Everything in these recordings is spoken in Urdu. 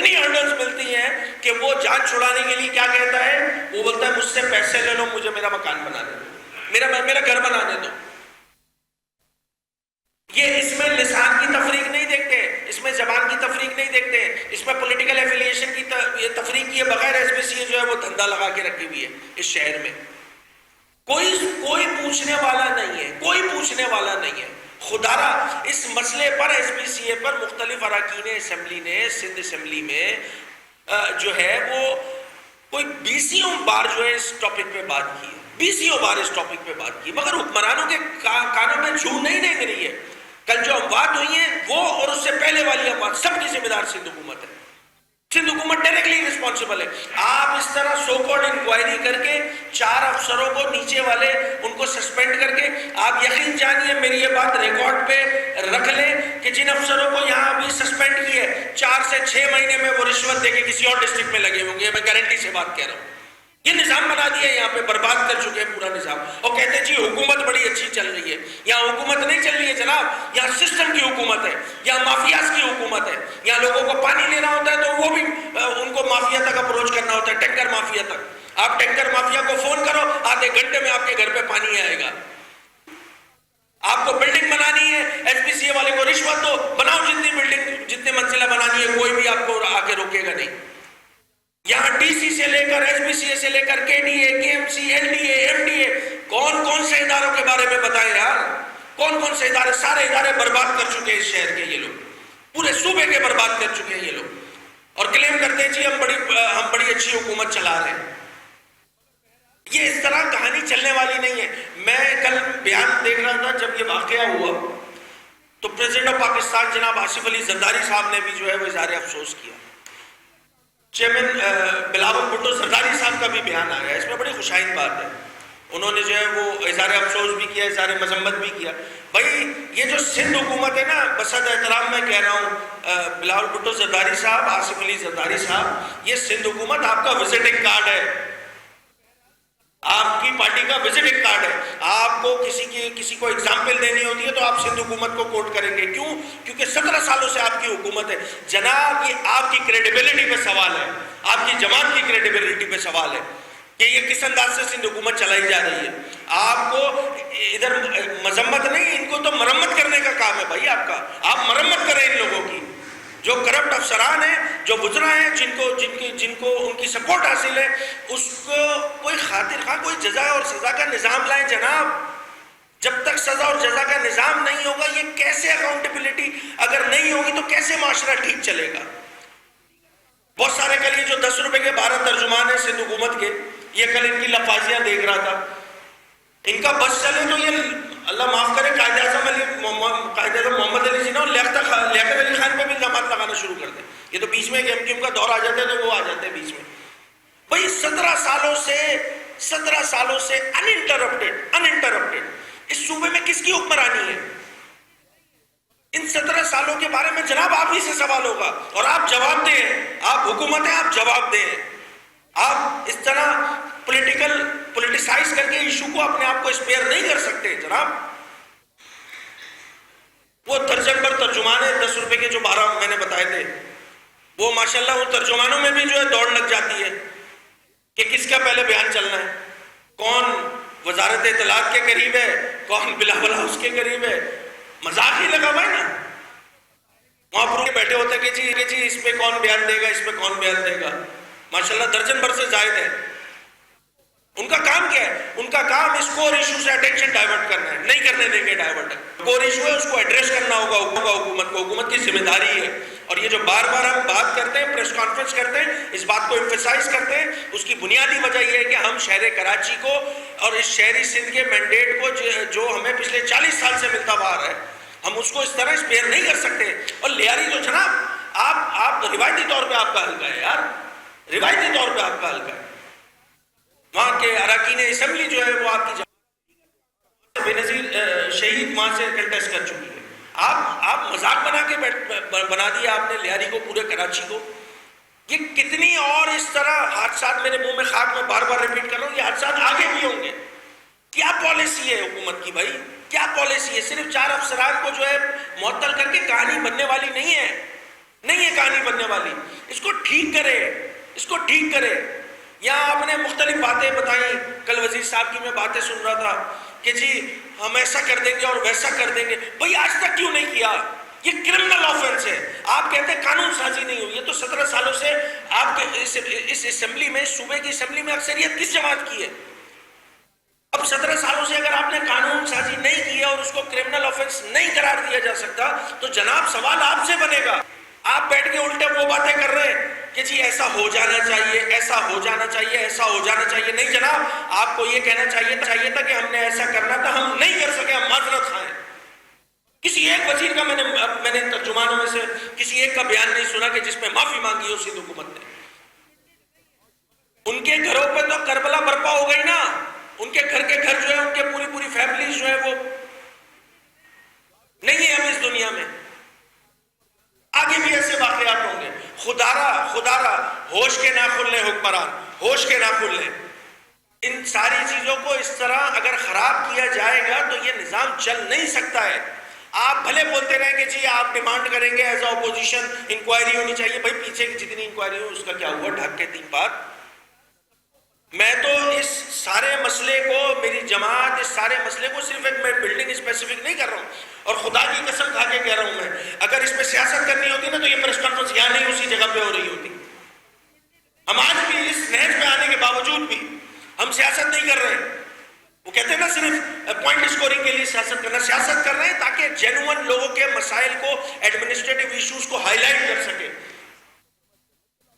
اتنی ہرڈلز ملتی ہیں کہ وہ جان چھڑانے کے لیے کیا کہتا ہے؟ وہ بولتا ہے مجھ سے پیسے لے لو، مجھے میرا مکان بنا دے دو، میرا گھر بنا دے دو۔ یہ اس میں لسان کی تفریق نہیں دیکھتے، اس میں زبان کی تفریق نہیں دیکھتے، اس میں پولیٹیکل ایفیلیشن کی تفریق کیے بغیر ایس بی سی جو ہے وہ دھندا لگا کے رکھی ہوئی ہے اس شہر میں۔ کوئی پوچھنے والا نہیں ہے، کوئی پوچھنے والا نہیں ہے۔ خدا را اس مسئلے پر ایس بی سی اے پر مختلف اراکین اسمبلی نے سندھ اسمبلی میں جو ہے وہ کوئی 20 بار جو ہے اس ٹاپک پہ بات کی ہے، 20 بار اس ٹاپک پہ بات کی، مگر حکمرانوں کے کانوں میں جھو نہیں ڈینگ رہی ہے۔ کل جو اموات ہوئی ہیں وہ اور اس سے پہلے والی اموات سب کی ذمہ دار سندھ حکومت ہے، سندھ حکومت ڈائریکٹلی رسپانسبل ہے۔ آپ اس طرح سو کالڈ انکوائری کر کے 4 افسروں کو نیچے والے ان کو سسپینڈ کر کے، آپ یقین جانیے میری یہ بات ریکارڈ پہ رکھ لیں کہ جن افسروں کو یہاں ابھی سسپینڈ کیے 4 سے 6 مہینے میں وہ رشوت دے کے کسی اور ڈسٹرکٹ میں لگے ہوں گے، میں گارنٹی سے بات کہہ رہا ہوں۔ یہ نظام بنا دیا ہے، یہاں پہ برباد کر چکے ہیں پورا نظام، اور کہتے ہیں جی حکومت بڑی اچھی چل رہی ہے۔ یہاں حکومت نہیں چل رہی ہے جناب، یہاں سسٹم کی حکومت ہے، یہاں مافیاز کی حکومت ہے۔ یہاں لوگوں کو پانی لینا ہوتا ہے تو وہ بھی ان کو مافیا تک اپروچ کرنا ہوتا ہے، ٹینکر مافیا تک۔ آپ ٹینکر مافیا کو فون کرو، آدھے گھنٹے میں آپ کے گھر پہ پانی آئے گا۔ آپ کو بلڈنگ بنانی ہے، ایس پی سی اے والے کو رشوت دو، بناؤ جتنی بلڈنگ جتنے منزلہ بنانی ہے، کوئی بھی آپ کو آ کے روکے گا نہیں۔ یہاں ڈی سی سے لے کر ایس بی سی اے سے لے کر کے D A, K M C, L D A, M D A, کون سے اداروں کے بارے میں بتائیں یار؟ کون سے ادارے؟ سارے ادارے برباد کر چکے ہیں اس شہر کے یہ لوگ، پورے صوبے کے برباد کر چکے ہیں یہ لوگ، اور کلیم کرتے ہیں جی ہم بڑی اچھی حکومت چلا رہے ہیں۔ یہ اس طرح کہانی چلنے والی نہیں ہے۔ میں کل بیان دیکھ رہا تھا جب یہ واقعہ ہوا تو پریزیڈنٹ آف پاکستان جناب آصف علی زرداری صاحب نے بھی جو ہے وہ اظہار افسوس کیا۔ چیئرمین بلاول بھٹو زرداری صاحب کا بھی بیان آیا، اس میں بڑی خوشائند بات ہے۔ انہوں نے جو ہے وہ اظہار افسوس بھی کیا، اظہار مذمت بھی کیا۔ بھائی یہ جو سندھ حکومت ہے نا، بصد احترام میں کہہ رہا ہوں بلاول بھٹو زرداری صاحب، آصف علی زرداری صاحب، یہ سندھ حکومت آپ کا وزٹنگ کارڈ ہے، آپ کی پارٹی کا وزٹنگ کارڈ ہے۔ آپ کو کسی کو اگزامپل دینی ہوتی ہے تو آپ سندھ حکومت کو کوٹ کریں گے، کیوں؟ کیونکہ 17 سالوں سے آپ کی حکومت ہے جناب۔ یہ آپ کی کریڈیبلٹی پہ سوال ہے، آپ کی جماعت کی کریڈیبلٹی پہ سوال ہے کہ یہ کس انداز سے سندھ حکومت چلائی جا رہی ہے۔ آپ کو ادھر مذمت نہیں، ان کو تو مرمت کرنے کا کام ہے بھائی آپ کا۔ آپ مرمت کریں ان لوگوں کی، جو کرپٹ افسران ہیں، جو وزراء ہیں، جن کو ان کی سپورٹ حاصل ہے، اس کو کوئی خاطر خواہ کوئی جزا اور سزا کا نظام لائیں جناب۔ جب تک سزا اور جزا کا نظام نہیں ہوگا، یہ کیسے اکاؤنٹیبلٹی اگر نہیں ہوگی تو کیسے معاشرہ ٹھیک چلے گا؟ بہت سارے کل یہ جو 10 روپے کے 12 ترجمان ہیں سندھ حکومت کے، یہ کل ان کی لفاظیاں دیکھ رہا تھا، ان کا بس چلے تو یہ اللہ معاف کرے قائد اعظم محمد علی جناح اور لیاقت علی خان پہ بھی الزامات لگانا شروع کر دیں۔ یہ تو بیچ میں ایک ایم کیو ایم کا دور آ جاتا ہے تو وہ آ جاتے ہیں بیچ میں۔ بھائی 17 سالوں سے انٹرپٹیڈ اس صوبے میں کس کی حکمرانی ہے؟ ان 17 سالوں کے بارے میں جناب آپ ہی سے سوال ہوگا، اور آپ جواب دیں۔ آپ حکومت ہیں، آپ جواب دیں۔ آپ اس طرح پولیٹیسائز کر کے ایشو کو اپنے آپ کو اسپیئر نہیں کر سکتے جناب۔ وہ درجن پر ترجمان ہیں 10 روپے کے جو 12 میں نے بتائے تھے، وہ ماشاءاللہ وہ ترجمانوں میں بھی جو ہے دوڑ لگ جاتی ہے کہ کس کا پہلے بیان چلنا ہے، کون وزارت اطلاعات کے قریب ہے، کون بلاول ہاؤس کے قریب ہے۔ مذاق ہی لگا ہوا ہے نا، وہاں پر بیٹھے ہوتے ہیں کہ جی اس پہ کون بیان دے گا، اس پہ کون بیان دے گا۔ ماشاءاللہ درجن بھر سے زائد ہے۔ ان کا کام کیا ہے؟ ان کا کام اس کور ایشو سے اٹینشن ڈائیورٹ کرنا ہے، نہیں کرنے دیں گے ڈائیورٹ۔ کور ایشو ہے، اس کو ایڈریس کرنا ہوگا حکومت کو، حکومت کی ذمہ داری ہے۔ اور یہ جو بار بار ہم بات کرتے ہیں، پریس کانفرنس کرتے ہیں، اس بات کو ایمفیسائز کرتے ہیں، اس کی بنیادی وجہ یہ ہے کہ ہم شہر کراچی کو اور اس شہری سندھ کے مینڈیٹ کو جو ہمیں پچھلے 40 سال سے ملتا آ رہا ہے، ہم اس کو اس طرح اسپیئر نہیں کر سکتے۔ اور لیاری تو جناب آپ روایتی طور پہ آپ کا حلقہ ہے یار، روایتی طور پہ آپ کا حلقہ ہے۔ وہاں کے اراکین اسمبلی جو ہے وہ آپ کی جماعت بے نظیر شہید وہاں سے کنٹیسٹ کر چکی ہے۔ آپ مذاق بنا دیا آپ نے لیاری کو، پورے کراچی کو۔ یہ کتنی اور اس طرح حادثات، میرے منہ میں خاک، میں بار بار ریپیٹ کر رہا ہوں، یہ حادثات آگے بھی ہوں گے۔ کیا پالیسی ہے حکومت کی بھائی؟ کیا پالیسی ہے؟ صرف 4 افسران کو جو ہے معطل کر کے کہانی بننے والی نہیں ہے کہانی بننے والی۔ اس کو ٹھیک کرے، اس کو ٹھیک کرے. یہاں آپ نے مختلف باتیں بتائیں. کل وزیر صاحب کی میں باتیں سن رہا تھا کہ جی ہم ایسا کر دیں گے اور ویسا کر دیں گے. بھائی آج تک کیوں نہیں کیا؟ یہ کرمنل آفنس ہے. آپ کہتے ہیں قانون سازی نہیں ہوئی. یہ تو 17 سالوں سے آپ کے اس اسمبلی میں، صوبے کی اسمبلی میں اکثریت کس جماعت کی ہے؟ اب 17 سالوں سے اگر آپ نے قانون سازی نہیں کی ہے اور اس کو کرمنل آفنس نہیں قرار دیا جا سکتا تو جناب سوال آپ سے بنے گا. آپ بیٹھ کے الٹے وہ باتیں کر رہے ہیں کہ جی ایسا ہو جانا چاہیے، ایسا ہو جانا چاہیے، ایسا ہو جانا چاہیے. نہیں جناب، آپ کو یہ کہنا چاہیے تھا کہ ہم نے ایسا کرنا تھا، ہم نہیں کر سکے، ہم معذرت خواہ ہیں. کسی ایک وزیر کا میں نے ترجمانوں میں سے کسی ایک کا بیان نہیں سنا کہ جس میں معافی مانگی ہو سندھ حکومت نے. ان کے گھروں پہ تو کربلا برپا ہو گئی نا. ان کے گھر جو ہے، ان کے پوری فیملی جو ہے وہ نہیں ہے ہم اس دنیا میں. آگے بھی ایسے واقعات ہوں گے. خدارا ہوش کے نہ کھلنے حکمران، ہوش کے نہ کھلنے. ان ساری چیزوں کو اس طرح اگر خراب کیا جائے گا تو یہ نظام چل نہیں سکتا ہے. آپ بھلے بولتے رہیں کہ جی آپ ڈیمانڈ کریں گے ایز اے اپوزیشن انکوائری ہونی چاہیے. بھائی پیچھے کی جتنی انکوائری ہو اس کا کیا ہوا؟ ڈھک کے 3 بات. میں تو اس سارے مسئلے کو، میری جماعت اس سارے مسئلے کو صرف ایک میں بلڈنگ اسپیسیفک نہیں کر رہا ہوں، اور خدا کی قسم کھا کے کہہ رہا ہوں میں، اگر اس میں سیاست کرنی ہوتی نا تو یہ پریس کانفرنس یہاں نہیں اسی جگہ پہ ہو رہی ہوتی. ہم آج بھی اس نہج پہ آنے کے باوجود بھی ہم سیاست نہیں کر رہے. وہ کہتے ہیں نا صرف پوائنٹ اسکورنگ کے لیے سیاست کرنا. سیاست کر رہے ہیں تاکہ جینوئن لوگوں کے مسائل کو، ایڈمنسٹریٹو ایشوز کو ہائی لائٹ کر سکے.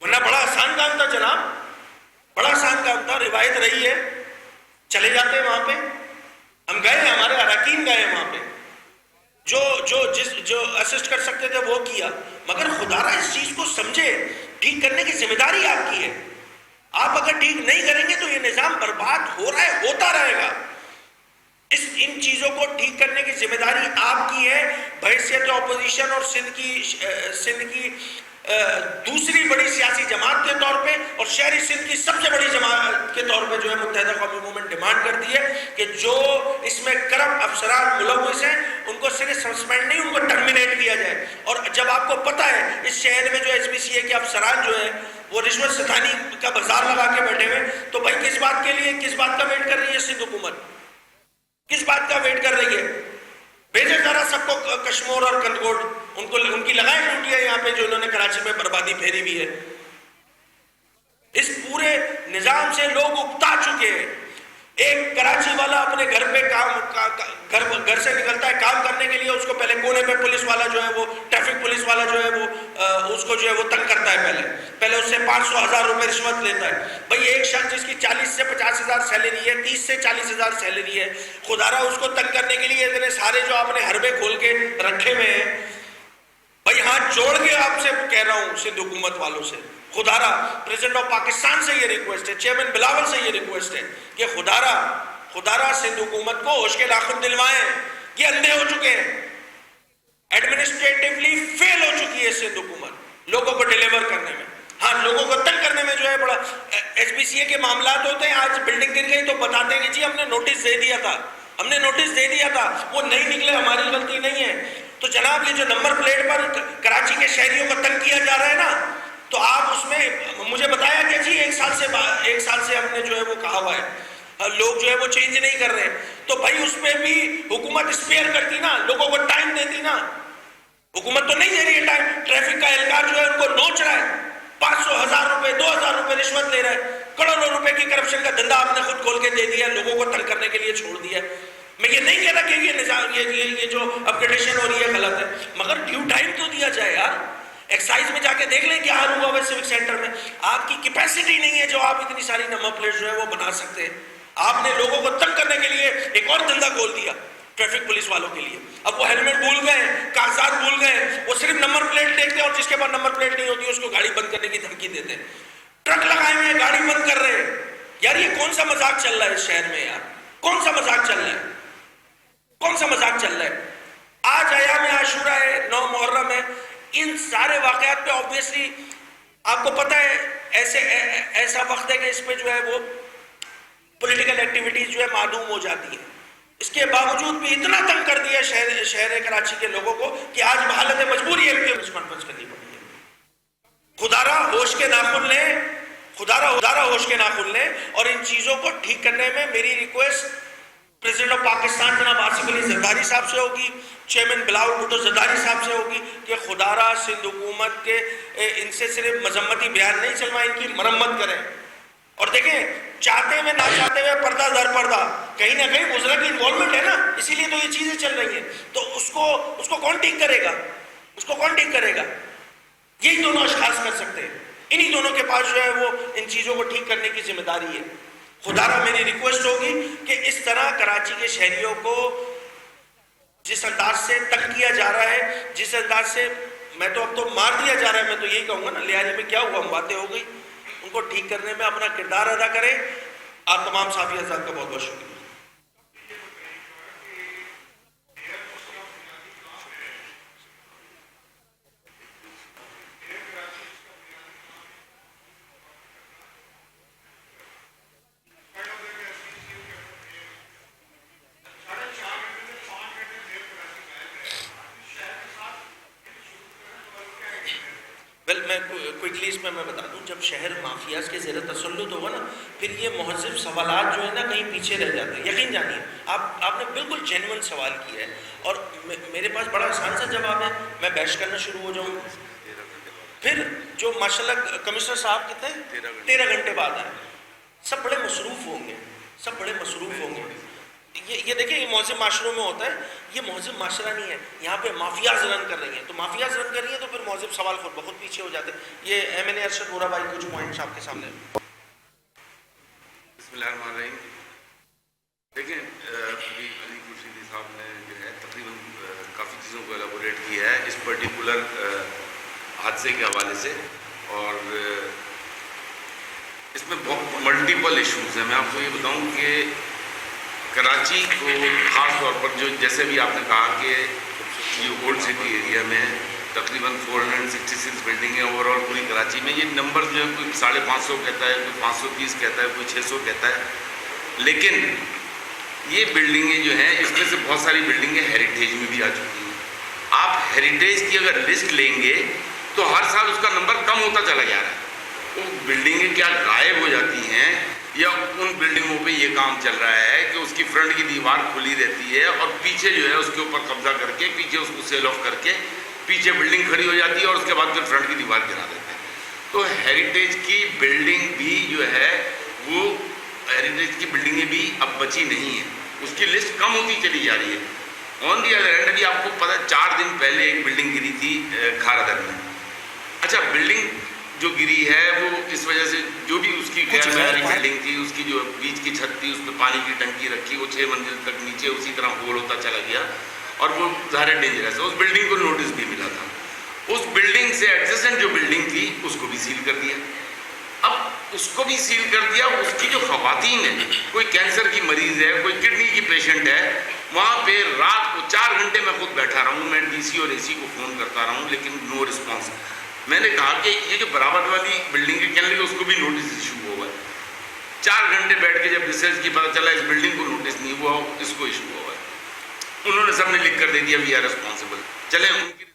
ورنہ بڑا آسان کام تھا جناب، بڑا آسان کام تھا. روایت رہی ہے چلے جاتے ہیں وہاں پہ. ہم گئے، ہمارے اراکین گئے وہاں پہ، جو اسسٹ کر سکتے تھے وہ کیا. مگر خدا را اس چیز کو سمجھے، ٹھیک کرنے کی ذمہ داری آپ کی ہے. آپ اگر ٹھیک نہیں کریں گے تو یہ نظام برباد ہو رہا ہے، ہوتا رہے گا. ان چیزوں کو ٹھیک کرنے کی ذمہ داری آپ کی ہے بحیثیت اپوزیشن اور سندھ کی دوسری بڑی سیاسی جماعت کے طور پہ اور شہری سندھ کی سب سے بڑی جماعت کے طور پہ جو ہے متحدہ قومی موومنٹ ڈیمانڈ کرتی ہے کہ جو اس میں کرپٹ افسران ملوث ہیں ان کو صرف سسپینڈ نہیں، ان کو ٹرمینیٹ کیا جائے. اور جب آپ کو پتہ ہے اس شہر میں جو ایس پی سی اے کے افسران جو ہیں وہ رشوت ستانی کا بازار لگا کے بیٹھے ہوئے، تو بھائی کس بات کے لیے، کس بات کا ویٹ کر رہی ہے سندھ حکومت؟ کس بات کا ویٹ کر رہی ہے؟ بھیجے ذرا سب کو کشمور اور کندکوٹ، ان کی لگائیں ڈیوٹیاں یہاں پہ جو انہوں نے کراچی میں بربادی پھیری ہوئی ہے. اس پورے نظام سے لوگ اکتا چکے ہیں. ایک کراچی والا اپنے گھر پہ گھر سے نکلتا ہے کام کرنے کے لیے، اس کو پہلے کونے پہ پولیس والا جو ہے وہ ٹریفک پولیس والا جو ہے وہ اس کو جو ہے وہ تنگ کرتا ہے. پہلے اس سے 500,000 روپے رشوت لیتا ہے. بھائی ایک شخص جس کی 40 سے 50,000 سیلری ہے، 30 سے 40,000 سیلری ہے، خدا را اس کو تنگ کرنے کے لیے اتنے سارے جو آپ نے حربے کھول کے رکھے ہوئے ہیں. بھائی ہاتھ جوڑ کے آپ سے کہہ رہا ہوں سندھ حکومت والوں سے، خدا را پریزیڈنٹ آف پاکستان سے یہ ریکویسٹ ہے، چیئرمین بلاول سے یہ ریکویسٹ ہے کہ خدا را سندھ حکومت کو ہوش کے ناخن دلوائیں. یہ اندھے ہو چکے ہیں، ایڈمنسٹریٹولی فیل ہو چکی ہے سندھ حکومت لوگوں کو ڈیلیور کرنے میں. ہاں لوگوں کو تنگ کرنے میں جو ہے بڑا ایس پی سی اے کے معاملات ہوتے ہیں. آج بلڈنگ گر گئی تو بتاتے ہیں کہ جی ہم نے نوٹس دے دیا تھا، وہ نہیں نکلے، ہماری غلطی نہیں ہے. تو جناب یہ جو نمبر پلیٹ پر کراچی کے شہریوں کو تنگ کیا جا رہا ہے نا، تو آپ اس میں مجھے بتایا کہ جی ایک سال سے ہم نے جو ہے وہ کہا ہوا ہے، لوگ جو ہے وہ چینج نہیں کر رہے. تو بھائی اس میں بھی حکومت اسپیئر کرتی نا، لوگوں کو ٹائم دیتی نا. حکومت تو نہیں دے رہی ہے ٹائم. ٹریفک کا اہلکار جو ہے ان کو نوچ رہا ہے، 500,000 روپے 2,000 روپے رشوت لے رہا ہے. کروڑوں روپے کی کرپشن کا دھندا آپ نے خود کھول کے دے دیا، لوگوں کو تنگ کرنے کے لیے چھوڑ دیا. میں یہ نہیں کہتا کہ یہ نظام یہ جو اپگریڈیشن ہو رہی ہے غلط ہے، مگر ڈیو ٹائم تو دیا جائے یار. ایکسائز میں جا کے دیکھ لیں کیا حال ہوا ہوا سیوک سینٹر میں. آپ کی کیپیسٹی نہیں ہے جو آپ اتنی ساری نمبر پلیٹ جو ہے وہ بنا سکتے ہیں. آپ نے لوگوں کو تنگ کرنے کے لیے ایک اور دھندا کھول دیا ٹریفک پولیس والوں کے لیے. اب وہ ہیلمٹ بھول گئے، کاغذات بھول گئے، وہ صرف نمبر پلیٹ دیکھتے ہیں اور جس کے پاس نمبر پلیٹ نہیں ہوتی اس کو گاڑی بند کرنے کی دھمکی دیتے ہیں. ٹرک لگائے ہوئے ہیں، گاڑی بند کر رہے ہیں. یار یہ کون سا مذاق چل رہا ہے اس شہر میں یار؟ کون سا مذاق چل رہا ہے؟ کون سا مذاق چل رہا ہے؟ آج ایام عاشورہ ہے، 9 محرم ہے. ان سارے واقعات پہ آبویسلی آپ کو پتہ ہے ایسا وقت ہے کہ اس پہ جو ہے وہ پولیٹیکل ایکٹیویٹیز جو ہے معدوم ہو جاتی ہیں. اس کے باوجود بھی اتنا تنگ کر دیا شہر کراچی کے لوگوں کو کہ آج حالت مجبوری ہے کہ پریس کانفرنس کرنی پڑی ہے. خدا را ہوش ہوش کے ناخن لیں, خدا ہوش کے ناخن لیں, اور ان چیزوں کو ٹھیک کرنے میں میری ریکویسٹ پریزیڈنٹ آف پاکستان جناب آصف علی زرداری صاحب سے ہوگی, چیئرمین بلاول بھٹو زرداری صاحب سے ہوگی کہ خدا را سندھ حکومت کے ان سے صرف مذمتی بیان نہیں چلوائیں, ان کی مرمت کریں. اور دیکھیں, چاہتے ہوئے نہ چاہتے ہوئے پردہ در پردہ کہیں نہ کہیں وزراء کی انوالومنٹ ہے نا, اسی لیے تو یہ چیزیں چل رہی ہیں. تو اس کو کون ٹھیک کرے گا, اس کو کون ٹھیک کرے گا؟ یہی دونوں اشخاص کر سکتے ہیں. انہی دونوں کے پاس جو ہے وہ ان چیزوں کو ٹھیک کرنے کی ذمہ داری ہے. خدا را میری ریکویسٹ ہوگی کہ اس طرح کراچی کے شہریوں کو جس انداز سے تنگ کیا جا رہا ہے, جس انداز سے میں تو اب تو مار دیا جا رہا ہے, میں تو یہی کہوں گا نا, لیاری میں کیا ہوا, ہم باتیں ہو گئی, ان کو ٹھیک کرنے میں اپنا کردار ادا کریں. آپ تمام صحافی حضرات کا بہت بہت شکریہ. میں کوئکلی اس میں بتا دوں, جب شہر مافیاز کے زیر تسلط ہوگا نا, پھر یہ مہذب سوالات جو ہے نا کہیں پیچھے رہ جاتے ہیں. یقین جانیے, آپ نے بالکل جینوئن سوال کیا ہے, اور میرے پاس بڑا آسان سا جواب ہے. میں بحث کرنا شروع ہو جاؤں, پھر جو ماشاءاللہ کمشنر صاحب کتنے 13 گھنٹے بعد آئے, سب بڑے مصروف ہوں گے, سب بڑے مصروف ہوں گے. یہ دیکھیں, یہ مہذب معاشروں میں ہوتا ہے, یہ مہذب معاشرہ نہیں ہے. یہاں پہ مافیاز رن کر رہی ہیں, تو مافیاز رن کر رہی ہیں تو پھر مہذب سوال خود بخود پیچھے ہو جاتے ہیں. یہ ایم این اے ارشد غورا بھائی کچھ پوائنٹس آپ کے سامنے. بسم اللہ الرحمن الرحیم. دیکھیں, ابھی علی خورشیدی صاحب نے جو ہے تقریباً کافی چیزوں کو ایلیبوریٹ کیا ہے اس پرٹیکولر حادثے کے حوالے سے, اور اس میں بہت ملٹیپل ایشوز ہیں. میں آپ کو یہ بتاؤں کہ کراچی کو خاص طور پر جو جیسے بھی آپ نے کہا کہ یہ اولڈ سٹی ایریا میں تقریباً 466 بلڈنگیں اوور آل پوری کراچی میں. یہ نمبر جو ہے کوئی 550 کہتا ہے, کوئی 530 کہتا ہے, کوئی 600 کہتا ہے, لیکن یہ بلڈنگیں جو ہیں اس میں سے بہت ساری بلڈنگیں ہیریٹیج میں بھی آ چکی ہیں. آپ ہیریٹیج کی اگر لسٹ لیں گے تو ہر سال اس کا نمبر کم ہوتا چلا جا رہا ہے. وہ بلڈنگیں کیا غائب ہو جاتی ہیں, یا ان بلڈنگوں پہ یہ کام چل رہا ہے کہ اس کی فرنٹ کی دیوار کھلی رہتی ہے اور پیچھے جو ہے اس کے اوپر قبضہ کر کے پیچھے اس کو سیل آف کر کے پیچھے بلڈنگ کھڑی ہو جاتی ہے, اور اس کے بعد پھر فرنٹ کی دیوار گرا دیتے ہیں. تو ہیریٹیج کی بلڈنگ بھی جو ہے وہ ہیریٹیج کی بلڈنگیں بھی اب بچی نہیں ہیں, اس کی لسٹ کم ہوتی چلی جا رہی ہے. آن دی ادر ہینڈ بھی آپ کو پتہ 4 دن پہلے ایک بلڈنگ گری تھی کھارادر میں. اچھا, بلڈنگ جو گری ہے وہ اس وجہ سے جو بھی اس کی غیر معیاری بلڈنگ تھی, اس کی جو بیچ کی چھت تھی اس پہ پانی کی ٹنکی رکھی, وہ 6 منزل تک نیچے اسی طرح ہول ہوتا چلا گیا, اور وہ ظاہر ڈینجرس ہے. اس بلڈنگ کو نوٹس بھی ملا تھا. اس بلڈنگ سے ایڈجسٹنٹ جو بلڈنگ تھی اس کو بھی سیل کر دیا. اب اس کو بھی سیل کر دیا, اس کی جو خواتین ہیں, کوئی کینسر کی مریض ہے, کوئی کڈنی کی پیشنٹ ہے, وہاں پہ رات کو 4 گھنٹے میں خود بیٹھا رہا ہوں, میں ڈی سی اور اے سی کو فون کرتا رہا ہوں, لیکن نو رسپانس. میں نے کہا کہ یہ جو برابر والی بلڈنگ ہے کہنے لگے اس کو بھی نوٹس ایشو ہوا ہے. 4 گھنٹے بیٹھ کے جب ریسرچ کی پتہ چلا اس بلڈنگ کو نوٹس نہیں ہوا, اس کو ایشو ہوا ہے. انہوں نے سب نے لکھ کر دے دیا وی آر ریسپانسبل. چلیں ان کی